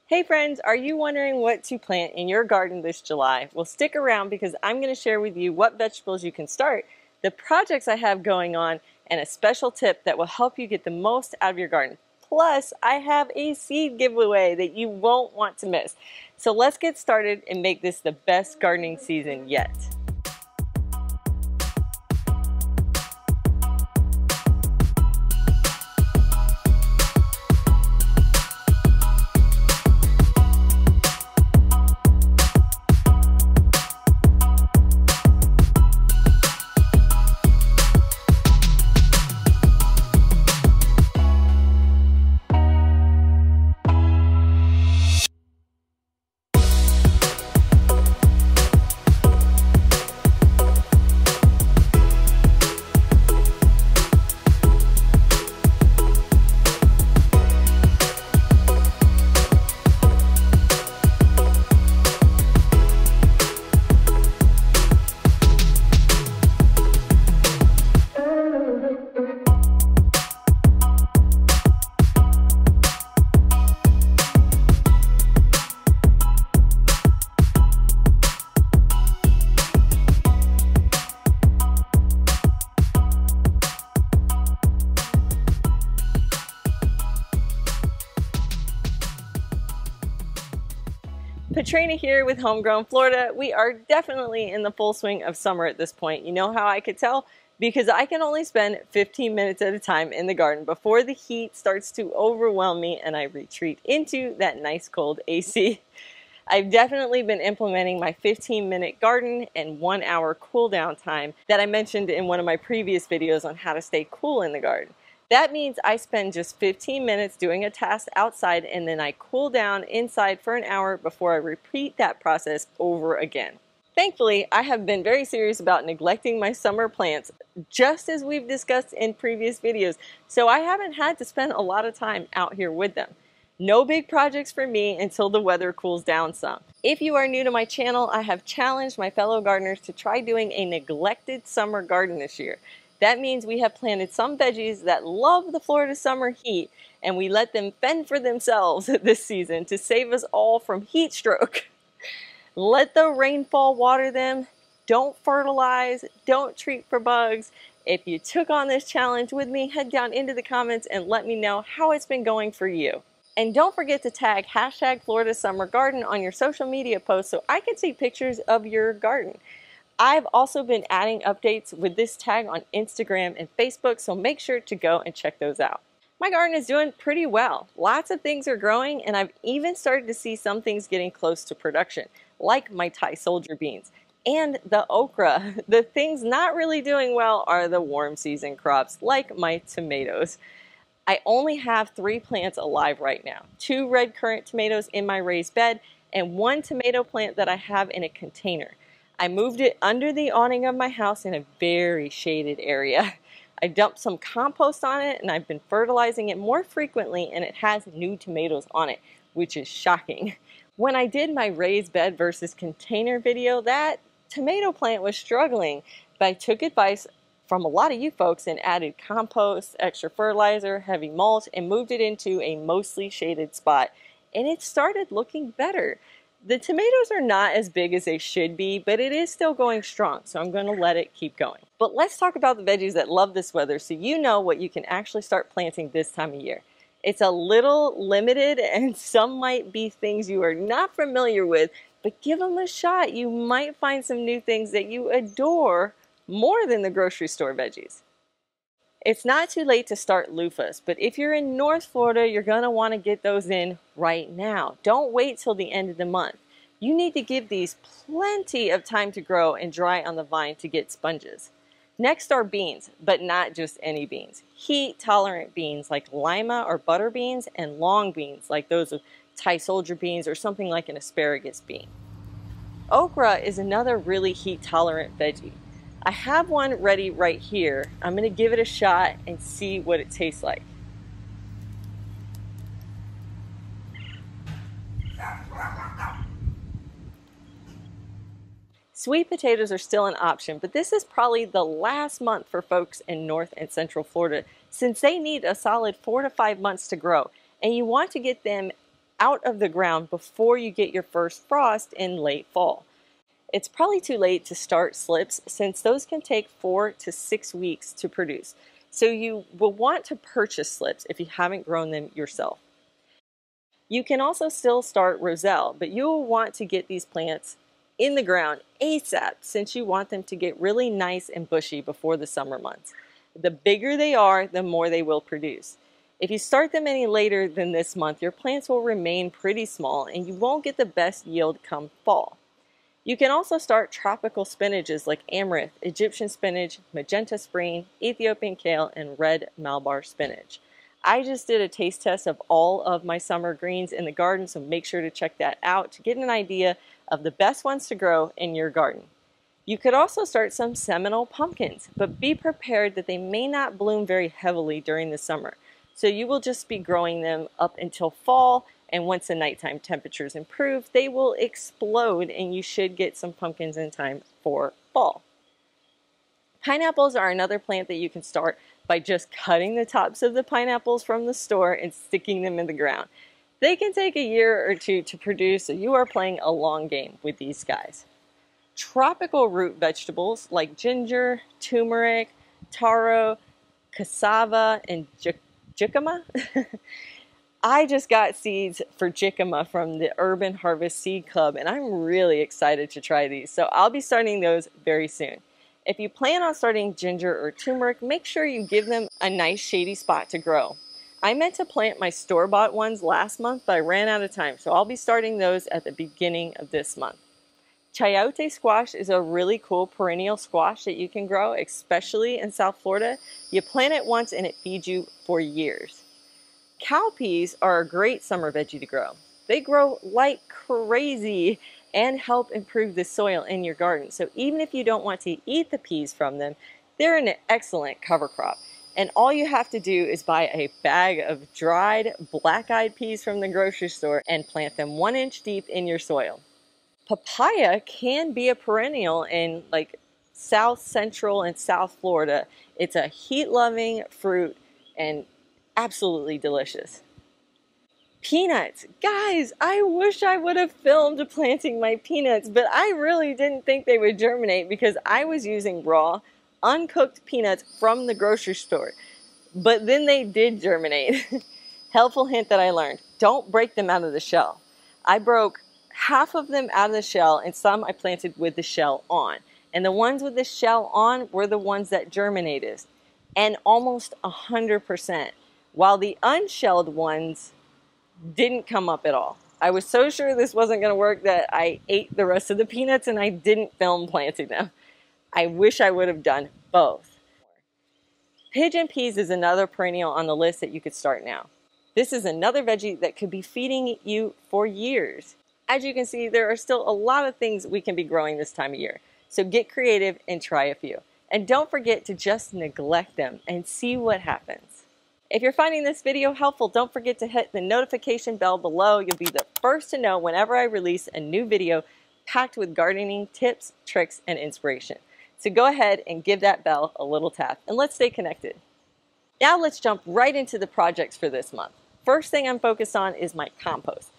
Hey friends, are you wondering what to plant in your garden this July? Well, stick around because I'm going to share with you what vegetables you can start, the projects I have going on, and a special tip that will help you get the most out of your garden. Plus, I have a seed giveaway that you won't want to miss. So let's get started and make this the best gardening season yet. Katrina here with Homegrown Florida. We are definitely in the full swing of summer at this point. You know how I could tell? Because I can only spend 15 minutes at a time in the garden before the heat starts to overwhelm me and I retreat into that nice cold AC. I've definitely been implementing my 15-minute garden and 1-hour cool down time that I mentioned in one of my previous videos on how to stay cool in the garden. That means I spend just 15 minutes doing a task outside and then I cool down inside for an hour before I repeat that process over again. Thankfully, I have been very serious about neglecting my summer plants, just as we've discussed in previous videos, so I haven't had to spend a lot of time out here with them. No big projects for me until the weather cools down some. If you are new to my channel, I have challenged my fellow gardeners to try doing a neglected summer garden this year. That means we have planted some veggies that love the Florida summer heat and we let them fend for themselves this season to save us all from heat stroke. Let the rainfall water them, don't fertilize, don't treat for bugs. If you took on this challenge with me, head down into the comments and let me know how it's been going for you. And don't forget to tag #FloridaSummerGarden on your social media posts so I can see pictures of your garden. I've also been adding updates with this tag on Instagram and Facebook, so make sure to go and check those out. My garden is doing pretty well. Lots of things are growing, and I've even started to see some things getting close to production, like my Thai soldier beans and the okra. The things not really doing well are the warm season crops, like my tomatoes. I only have 3 plants alive right now, 2 red currant tomatoes in my raised bed, and 1 tomato plant that I have in a container. I moved it under the awning of my house in a very shaded area. I dumped some compost on it and I've been fertilizing it more frequently and it has new tomatoes on it, which is shocking. When I did my raised bed versus container video, that tomato plant was struggling, but I took advice from a lot of you folks and added compost, extra fertilizer, heavy mulch, and moved it into a mostly shaded spot, and it started looking better. The tomatoes are not as big as they should be, but it is still going strong, so I'm going to let it keep going. But let's talk about the veggies that love this weather so you know what you can actually start planting this time of year. It's a little limited and some might be things you are not familiar with, but give them a shot. You might find some new things that you adore more than the grocery store veggies. It's not too late to start loofahs, but if you're in North Florida, you're going to want to get those in right now. Don't wait till the end of the month. You need to give these plenty of time to grow and dry on the vine to get sponges. Next are beans, but not just any beans. Heat-tolerant beans like lima or butter beans and long beans like those of Thai soldier beans or something like an asparagus bean. Okra is another really heat-tolerant veggie. I have one ready right here. I'm going to give it a shot and see what it tastes like. Sweet potatoes are still an option, but this is probably the last month for folks in North and Central Florida since they need a solid 4 to 5 months to grow, and you want to get them out of the ground before you get your first frost in late fall. It's probably too late to start slips since those can take 4 to 6 weeks to produce. So you will want to purchase slips if you haven't grown them yourself. You can also still start roselle, but you will want to get these plants in the ground ASAP since you want them to get really nice and bushy before the summer months. The bigger they are, the more they will produce. If you start them any later than this month, your plants will remain pretty small and you won't get the best yield come fall. You can also start tropical spinaches like amaranth, Egyptian spinach, magenta spring, Ethiopian kale, and red Malabar spinach. I just did a taste test of all of my summer greens in the garden, so make sure to check that out to get an idea of the best ones to grow in your garden. You could also start some seminole pumpkins, but be prepared that they may not bloom very heavily during the summer. So you will just be growing them up until fall, and once the nighttime temperatures improve, they will explode and you should get some pumpkins in time for fall. Pineapples are another plant that you can start by just cutting the tops of the pineapples from the store and sticking them in the ground. They can take a year or two to produce, so you are playing a long game with these guys. Tropical root vegetables like ginger, turmeric, taro, cassava, and jicama. I just got seeds for jicama from the Urban Harvest Seed Club, and I'm really excited to try these, so I'll be starting those very soon. If you plan on starting ginger or turmeric, make sure you give them a nice shady spot to grow. I meant to plant my store-bought ones last month, but I ran out of time, so I'll be starting those at the beginning of this month. Chayote squash is a really cool perennial squash that you can grow, especially in South Florida. You plant it once and it feeds you for years. Cowpeas are a great summer veggie to grow. They grow like crazy and help improve the soil in your garden. So even if you don't want to eat the peas from them, they're an excellent cover crop. And all you have to do is buy a bag of dried black-eyed peas from the grocery store and plant them 1 inch deep in your soil. Papaya can be a perennial in like South Central and South Florida. It's a heat-loving fruit and absolutely delicious. Peanuts. Guys, I wish I would have filmed planting my peanuts, but I really didn't think they would germinate because I was using raw, uncooked peanuts from the grocery store. But then they did germinate. Helpful hint that I learned. Don't break them out of the shell. I broke half of them out of the shell and some I planted with the shell on. And the ones with the shell on were the ones that germinated. And almost 100%. While the unshelled ones didn't come up at all. I was so sure this wasn't going to work that I ate the rest of the peanuts and I didn't film planting them. I wish I would have done both. Pigeon peas is another perennial on the list that you could start now. This is another veggie that could be feeding you for years. As you can see, there are still a lot of things we can be growing this time of year. So get creative and try a few. And don't forget to just neglect them and see what happens. If you're finding this video helpful, don't forget to hit the notification bell below. You'll be the first to know whenever I release a new video packed with gardening tips, tricks, and inspiration. So go ahead and give that bell a little tap and let's stay connected. Now let's jump right into the projects for this month. First thing I'm focused on is my compost.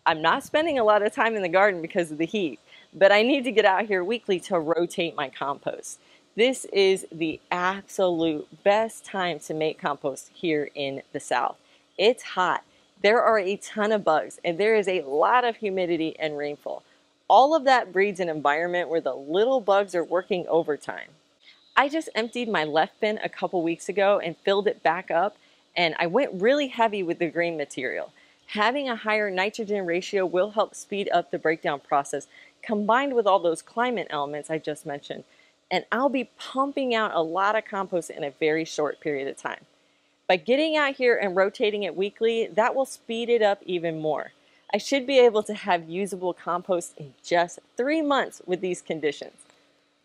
I'm not spending a lot of time in the garden because of the heat, but I need to get out here weekly to rotate my compost. This is the absolute best time to make compost here in the South. It's hot. There are a ton of bugs and there is a lot of humidity and rainfall. All of that breeds an environment where the little bugs are working overtime. I just emptied my left bin a couple weeks ago and filled it back up, and I went really heavy with the green material. Having a higher nitrogen ratio will help speed up the breakdown process, combined with all those climate elements I just mentioned. And I'll be pumping out a lot of compost in a very short period of time. By getting out here and rotating it weekly, that will speed it up even more. I should be able to have usable compost in just 3 months with these conditions.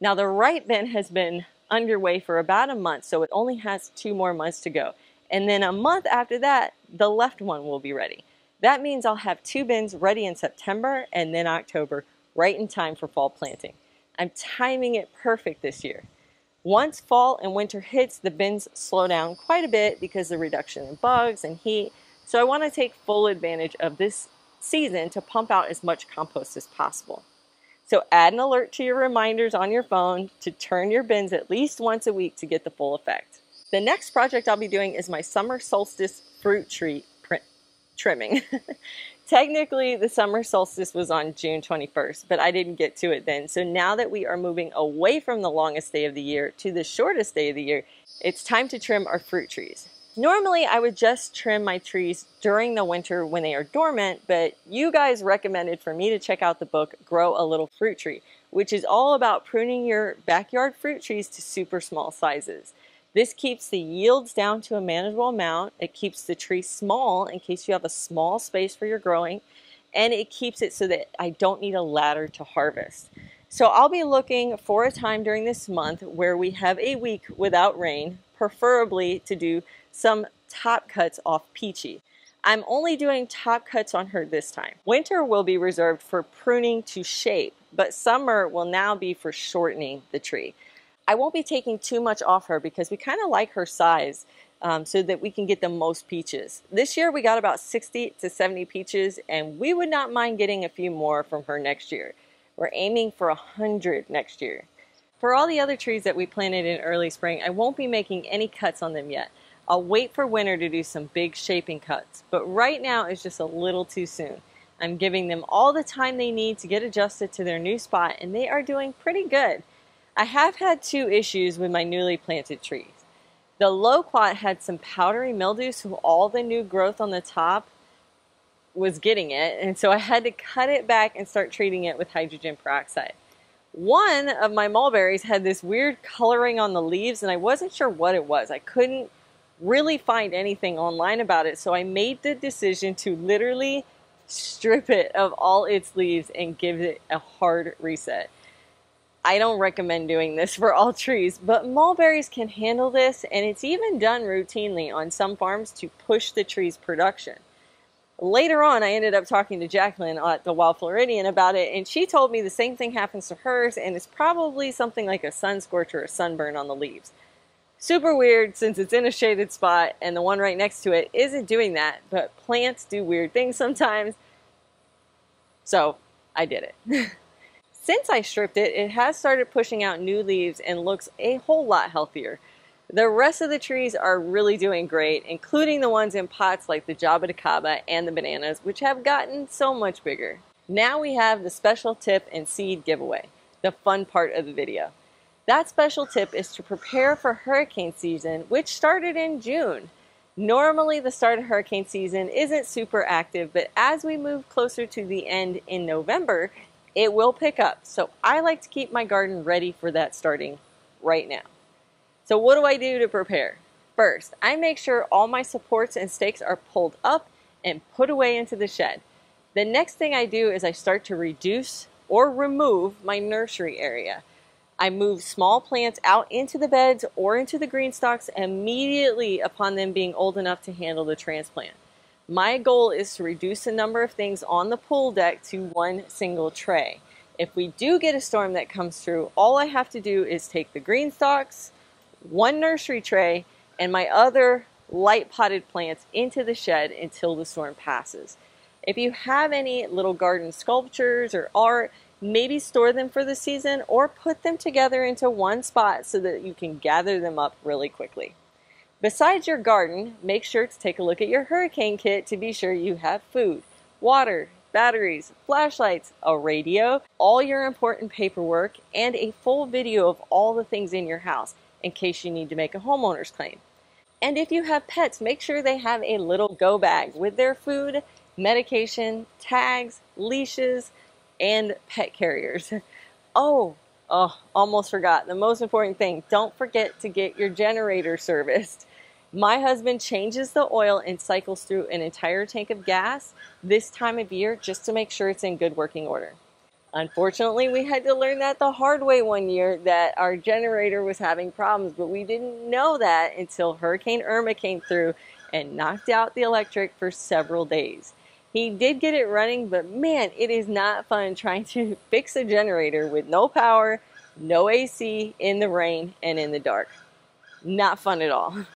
Now the right bin has been underway for about a month, so it only has 2 more months to go. And then a month after that, the left one will be ready. That means I'll have 2 bins ready in September and then October, right in time for fall planting. I'm timing it perfect this year. Once fall and winter hits, the bins slow down quite a bit because of the reduction in bugs and heat. So I want to take full advantage of this season to pump out as much compost as possible. So add an alert to your reminders on your phone to turn your bins at least once a week to get the full effect. The next project I'll be doing is my summer solstice fruit tree trimming. Technically, the summer solstice was on June 21st, but I didn't get to it then. So now that we are moving away from the longest day of the year to the shortest day of the year, it's time to trim our fruit trees. Normally, I would just trim my trees during the winter when they are dormant, but you guys recommended for me to check out the book, Grow a Little Fruit Tree, which is all about pruning your backyard fruit trees to super small sizes. This keeps the yields down to a manageable amount. It keeps the tree small in case you have a small space for your growing, and it keeps it so that I don't need a ladder to harvest. So I'll be looking for a time during this month where we have a week without rain, preferably to do some top cuts off Peachy. I'm only doing top cuts on her this time. Winter will be reserved for pruning to shape, but summer will now be for shortening the tree. I won't be taking too much off her because we kind of like her size so that we can get the most peaches. This year we got about 60 to 70 peaches, and we would not mind getting a few more from her next year. We're aiming for 100 next year. For all the other trees that we planted in early spring, I won't be making any cuts on them yet. I'll wait for winter to do some big shaping cuts, but right now it's just a little too soon. I'm giving them all the time they need to get adjusted to their new spot, and they are doing pretty good. I have had two issues with my newly planted trees. The loquat had some powdery mildew, so all the new growth on the top was getting it, and so I had to cut it back and start treating it with hydrogen peroxide. One of my mulberries had this weird coloring on the leaves, and I wasn't sure what it was. I couldn't really find anything online about it, so I made the decision to literally strip it of all its leaves and give it a hard reset. I don't recommend doing this for all trees, but mulberries can handle this, and it's even done routinely on some farms to push the tree's production. Later on, I ended up talking to Jacqueline at the Wild Floridian about it, and she told me the same thing happens to hers, and it's probably something like a sun scorch or a sunburn on the leaves. Super weird since it's in a shaded spot and the one right next to it isn't doing that, but plants do weird things sometimes. So I did it. Since I stripped it, it has started pushing out new leaves and looks a whole lot healthier. The rest of the trees are really doing great, including the ones in pots like the Java de Caba and the bananas, which have gotten so much bigger. Now we have the special tip and seed giveaway, the fun part of the video. That special tip is to prepare for hurricane season, which started in June. Normally the start of hurricane season isn't super active, but as we move closer to the end in November, it will pick up. So I like to keep my garden ready for that starting right now. So what do I do to prepare? First, I make sure all my supports and stakes are pulled up and put away into the shed. The next thing I do is I start to reduce or remove my nursery area. I move small plants out into the beds or into the green stalks immediately upon them being old enough to handle the transplant. My goal is to reduce the number of things on the pool deck to one single tray. If we do get a storm that comes through, all I have to do is take the green stalks, one nursery tray, and my other light potted plants into the shed until the storm passes. If you have any little garden sculptures or art, maybe store them for the season or put them together into one spot so that you can gather them up really quickly. Besides your garden, make sure to take a look at your hurricane kit to be sure you have food, water, batteries, flashlights, a radio, all your important paperwork, and a full video of all the things in your house in case you need to make a homeowner's claim. And if you have pets, make sure they have a little go bag with their food, medication, tags, leashes, and pet carriers. Almost forgot. The most important thing, don't forget to get your generator serviced. My husband changes the oil and cycles through an entire tank of gas this time of year just to make sure it's in good working order. Unfortunately, we had to learn that the hard way one year that our generator was having problems, but we didn't know that until Hurricane Irma came through and knocked out the electric for several days. He did get it running, but man, it is not fun trying to fix a generator with no power, no AC, in the rain, and in the dark. Not fun at all.